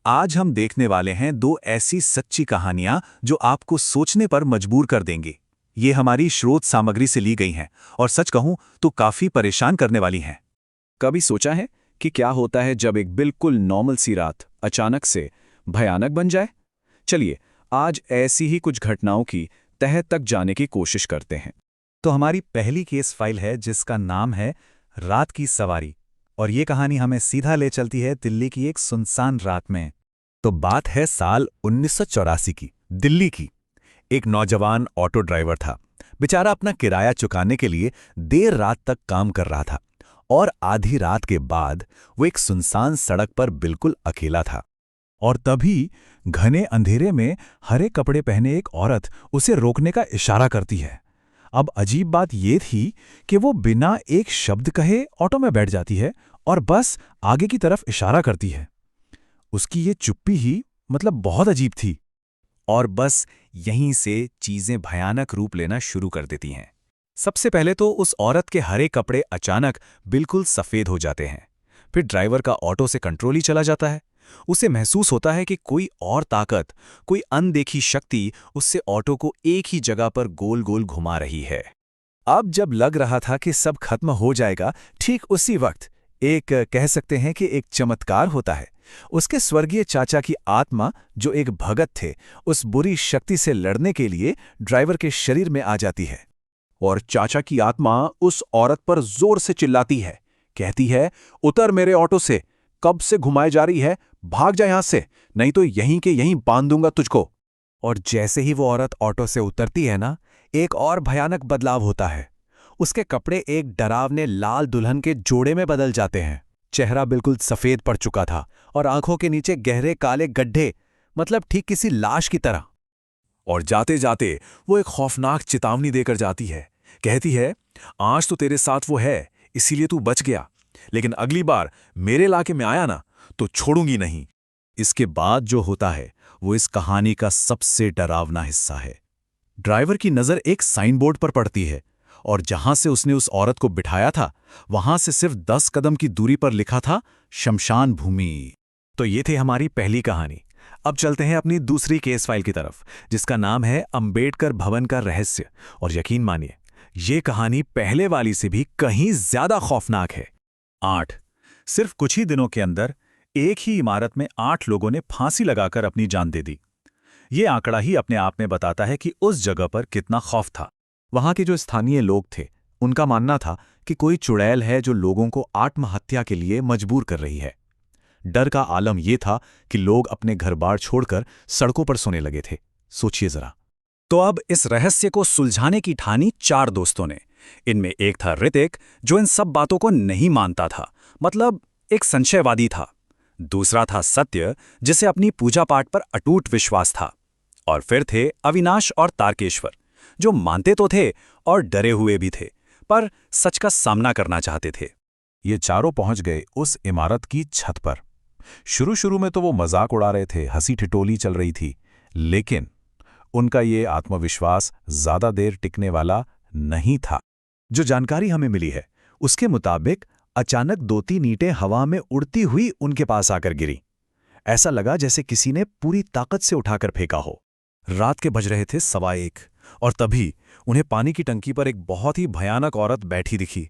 आज हम देखने वाले हैं दो ऐसी सच्ची कहानियां जो आपको सोचने पर मजबूर कर देंगी। ये हमारी स्रोत सामग्री से ली गई हैं और सच कहूं तो काफी परेशान करने वाली हैं। कभी सोचा है कि क्या होता है जब एक बिल्कुल नॉर्मल सी रात अचानक से भयानक बन जाए? चलिए, आज ऐसी ही कुछ घटनाओं की तह तक जाने की कोशिश करते हैं। तो हमारी पहली केस फाइल है जिसका नाम है रात की सवारी, और ये कहानी हमें सीधा ले चलती है दिल्ली की एक सुनसान रात में। तो बात है साल 1984 की, दिल्ली की। एक नौजवान ऑटो ड्राइवर था। बेचारा अपना किराया चुकाने के लिए देर रात तक काम कर रहा था और आधी रात के बाद वो एक सुनसान सड़क पर बिल्कुल अकेला था। और तभी घने अंधेरे में हरे कपड़े पहने एक औरत उसे रोकने का इशारा करती है। अब अजीब बात यह थी कि वो बिना एक शब्द कहे ऑटो में बैठ जाती है और बस आगे की तरफ इशारा करती है। उसकी ये चुप्पी ही बहुत अजीब थी। और बस यहीं से चीजें भयानक रूप लेना शुरू कर देती हैं। सबसे पहले तो उस औरत के हरे कपड़े अचानक बिल्कुल सफेद हो जाते हैं। फिर ड्राइवर का ऑटो से कंट्रोल ही चला जाता है। उसे महसूस होता है कि कोई और ताकत, कोई अनदेखी शक्ति उससे ऑटो को एक ही जगह पर गोल गोल घुमा रही है। अब जब लग रहा था कि सब खत्म हो जाएगा, ठीक उसी वक्त एक कह सकते हैं कि एक चमत्कार होता है। उसके स्वर्गीय चाचा की आत्मा, जो एक भगत थे, उस बुरी शक्ति से लड़ने के लिए ड्राइवर के शरीर में आ जाती है। और चाचा की आत्मा उस औरत पर जोर से चिल्लाती है, कहती है, उतर मेरे ऑटो से, कब से घुमाए जा रही है, भाग जा यहां से, नहीं तो यहीं के यहीं बांध दूंगा तुझको। और जैसे ही वो औरत ऑटो से उतरती है ना, एक और भयानक बदलाव होता है। उसके कपड़े एक डरावने लाल दुल्हन के जोड़े में बदल जाते हैं। चेहरा बिल्कुल सफेद पड़ चुका था और आंखों के नीचे गहरे काले गड्ढे, ठीक किसी लाश की तरह। और जाते जाते वो एक खौफनाक चेतावनी देकर जाती है। कहती है, आज तो तेरे साथ वो है, इसीलिए तू बच गया, लेकिन अगली बार मेरे इलाके में आया ना तो छोड़ूंगी नहीं। इसके बाद जो होता है वो इस कहानी का सबसे डरावना हिस्सा है। ड्राइवर की नजर एक साइन बोर्ड पर पड़ती है और जहां से उसने उस औरत को बिठाया था, वहां से सिर्फ 10 कदम की दूरी पर लिखा था, शमशान भूमि। तो ये थी हमारी पहली कहानी। अब चलते हैं अपनी दूसरी केस फाइल की तरफ, जिसका नाम है अंबेडकर भवन का रहस्य। और यकीन मानिए, ये कहानी पहले वाली से भी कहीं ज्यादा खौफनाक है। 8 सिर्फ कुछ ही दिनों के अंदर एक ही इमारत में 8 लोगों ने फांसी लगाकर अपनी जान दे दी। ये आंकड़ा ही अपने आप में बताता है कि उस जगह पर कितना खौफ था। वहां के जो स्थानीय लोग थे, उनका मानना था कि कोई चुड़ैल है जो लोगों को आत्महत्या के लिए मजबूर कर रही है। डर का आलम यह था कि लोग अपने घर-बार छोड़कर सड़कों पर सोने लगे थे। सोचिए जरा। तो अब इस रहस्य को सुलझाने की ठानी 4 दोस्तों ने। इनमें एक था ऋतिक, जो इन सब बातों को नहीं मानता था, एक संशयवादी था। दूसरा था सत्य, जिसे अपनी पूजा पाठ पर अटूट विश्वास था। और फिर थे अविनाश और तारकेश्वर, जो मानते तो थे और डरे हुए भी थे, पर सच का सामना करना चाहते थे। ये चारों पहुंच गए उस इमारत की छत पर। शुरू में तो वो मजाक उड़ा रहे थे, हंसी ठिठोली चल रही थी, लेकिन उनका ये आत्मविश्वास ज्यादा देर टिकने वाला नहीं था। जो जानकारी हमें मिली है, उसके मुताबिक अचानक 2-3 ईंटें हवा में उड़ती हुई उनके पास आकर गिरी। ऐसा लगा जैसे किसी ने पूरी ताकत से उठाकर फेंका हो। रात के बज रहे थे 1:15 और तभी उन्हें पानी की टंकी पर एक बहुत ही भयानक औरत बैठी दिखी।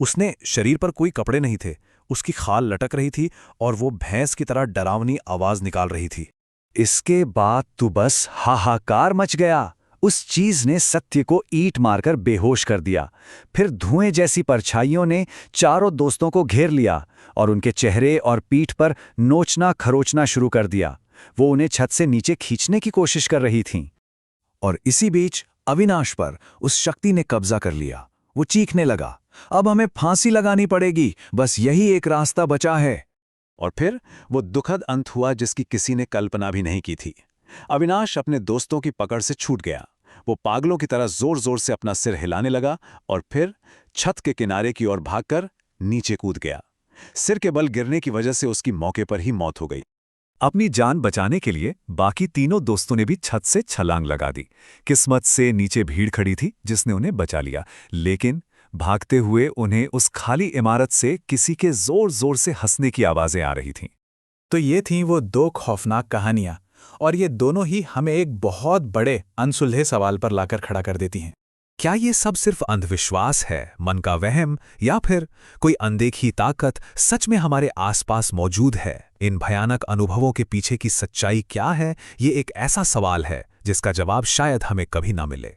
उसने शरीर पर कोई कपड़े नहीं थे, उसकी खाल लटक रही थी और वो भैंस की तरह डरावनी आवाज निकाल रही थी। इसके बाद तो बस हाहाकार मच गया। उस चीज ने सत्य को ईंट मारकर बेहोश कर दिया। फिर धुएं जैसी परछाइयों ने चारों दोस्तों को घेर लिया और उनके चेहरे और पीठ पर नोचना खरोचना शुरू कर दिया। वो उन्हें छत से नीचे खींचने की कोशिश कर रही थीं। और इसी बीच अविनाश पर उस शक्ति ने कब्जा कर लिया। वो चीखने लगा, अब हमें फांसी लगानी पड़ेगी, बस यही एक रास्ता बचा है। और फिर वो दुखद अंत हुआ जिसकी किसी ने कल्पना भी नहीं की थी। अविनाश अपने दोस्तों की पकड़ से छूट गया। वो पागलों की तरह जोर जोर से अपना सिर हिलाने लगा और फिर छत के किनारे की ओर भागकर नीचे कूद गया। सिर के बल गिरने की वजह से उसकी मौके पर ही मौत हो गई। अपनी जान बचाने के लिए बाकी तीनों दोस्तों ने भी छत से छलांग लगा दी। किस्मत से नीचे भीड़ खड़ी थी जिसने उन्हें बचा लिया, लेकिन भागते हुए उन्हें उस खाली इमारत से किसी के जोर जोर से हंसने की आवाजें आ रही थीं। तो ये थीं वो दो खौफनाक कहानियां, और ये दोनों ही हमें एक बहुत बड़े अनसुलझे सवाल पर लाकर खड़ा कर देती हैं। क्या ये सब सिर्फ अंधविश्वास है, मन का वहम, या फिर कोई अनदेखी ताकत सच में हमारे आसपास मौजूद है? इन भयानक अनुभवों के पीछे की सच्चाई क्या है, ये एक ऐसा सवाल है जिसका जवाब शायद हमें कभी ना मिले।